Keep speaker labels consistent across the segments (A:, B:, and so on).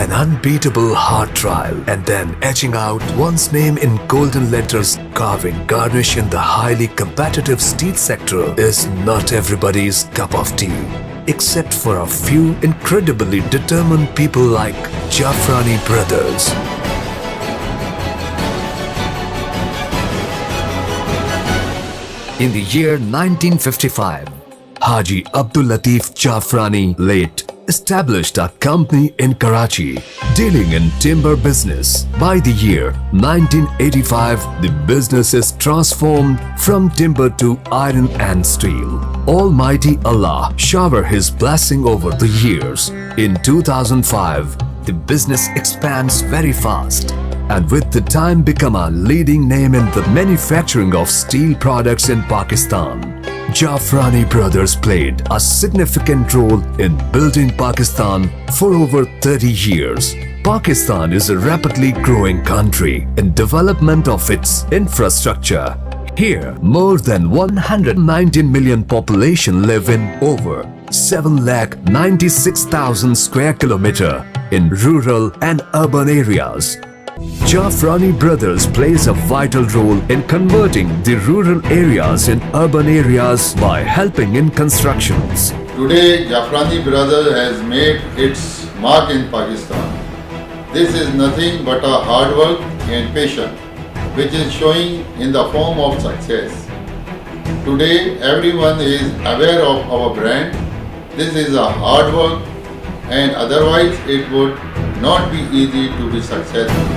A: an unbeatable hard trial, and then etching out one's name in golden letters, carving garnish in the highly competitive steel sector is not everybody's cup of tea. Except for a few incredibly determined people like Jafrani brothers. In the year 1955, Haji Abdul Latif Jafrani late established a company in Karachi dealing in timber business. By the year 1985, the business is transformed from timber to iron and steel. Almighty Allah shower His blessing over the years. In 2005, the business expands very fast, and with the time become a leading name in the manufacturing of steel products in Pakistan. Jafrani brothers played a significant role in building Pakistan for over 30 years. Pakistan is a rapidly growing country in development of its infrastructure. Here, more than 119 million population live in over 7,96,000 square kilometer in rural and urban areas. Jafrani brothers plays a vital role in converting the rural areas in urban areas by helping in constructions.
B: Today, Jafrani brother has made its mark in Pakistan. This is nothing but a hard work and patience, which is showing in the form of success. Today, everyone is aware of our brand. This is a hard work, and otherwise it would not be easy to be successful.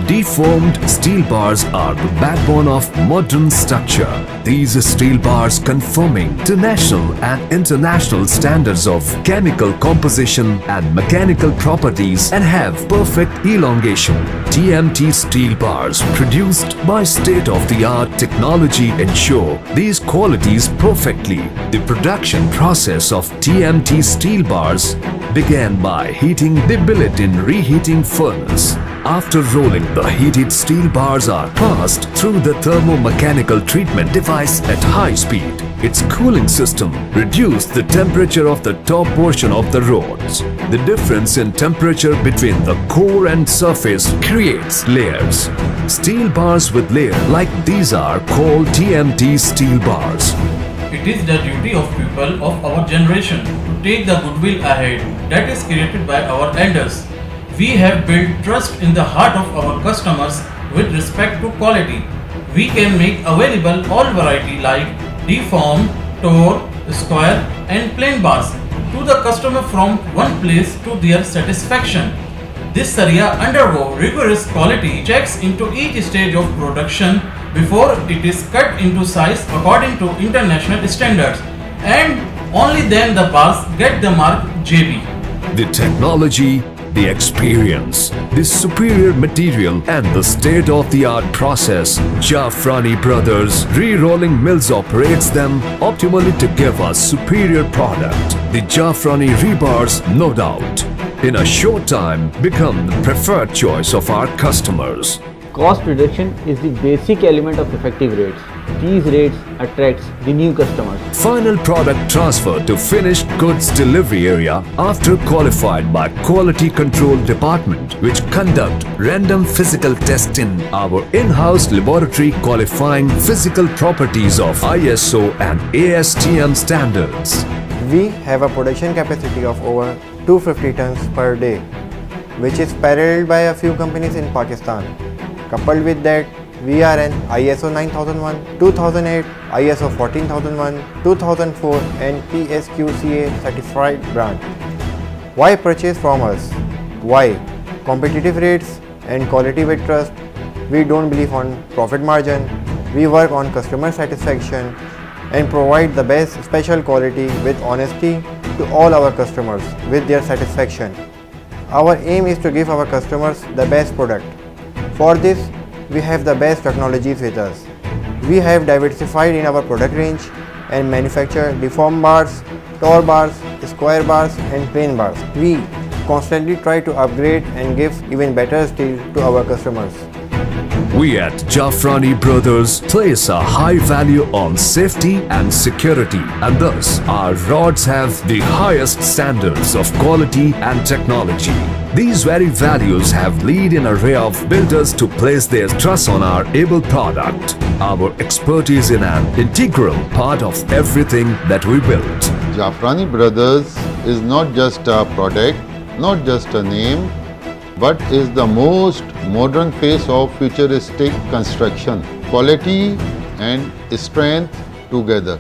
A: Deformed steel bars are the backbone of modern structure. These steel bars conforming to national and international standards of chemical composition and mechanical properties and have perfect elongation. TMT steel bars produced by state-of-the-art technology ensure these qualities perfectly. The production process of TMT steel bars began by heating the billet in reheating furnace. After rolling, the heated steel bars are passed through the thermomechanical treatment device at high speed. Its cooling system reduced the temperature of the top portion of the rods. The difference in temperature between the core and surface creates layers. Steel bars with layer like these are called TMT steel bars.
C: It is the duty of people of our generation to take the goodwill ahead that is created by our elders. We have built trust in the heart of our customers with respect to quality. We can make available all variety like deformed, tore, square and plain bars to the customer from one place to their satisfaction. This area undergo rigorous quality checks into each stage of production before it is cut into size according to international standards, and only then the bars get the mark JB.
A: The technology, the experience, the superior material and the state-of-the-art process, Jafrani brothers re-rolling mills operates them optimally to give us superior product. The Jafrani rebars, no doubt, in a short time become the preferred choice of our customers.
D: Cost reduction is the basic element of effective rates. These rates attracts the new customers.
A: Final product transfer to finished goods delivery area after qualified by quality control department, which conduct random physical test in our in-house laboratory qualifying physical properties of ISO and ASTM standards.
E: We have a production capacity of over 250 tons per day, which is paralleled by a few companies in Pakistan. Coupled with that, we are an ISO 9001, 2008, ISO 14001, 2004 and PSQCA certified brand. Why purchase from us? Why? Competitive rates and quality with trust. We don't believe on profit margin. We work on customer satisfaction and provide the best special quality with honesty to all our customers with their satisfaction. Our aim is to give our customers the best product. For this, we have the best technologies with us. We have diversified in our product range and manufacture deformed bars, tore bars, square bars and plain bars. We constantly try to upgrade and give even better steel to our customers.
A: We at Jafrani Brothers place a high value on safety and security, and thus our rods have the highest standards of quality and technology. These very values have led an array of builders to place their trust on our able product. Our expertise in an integral part of everything that we build.
B: Jafrani Brothers is not just a product, not just a name, but is the most modern face of futuristic construction. Quality and strength together.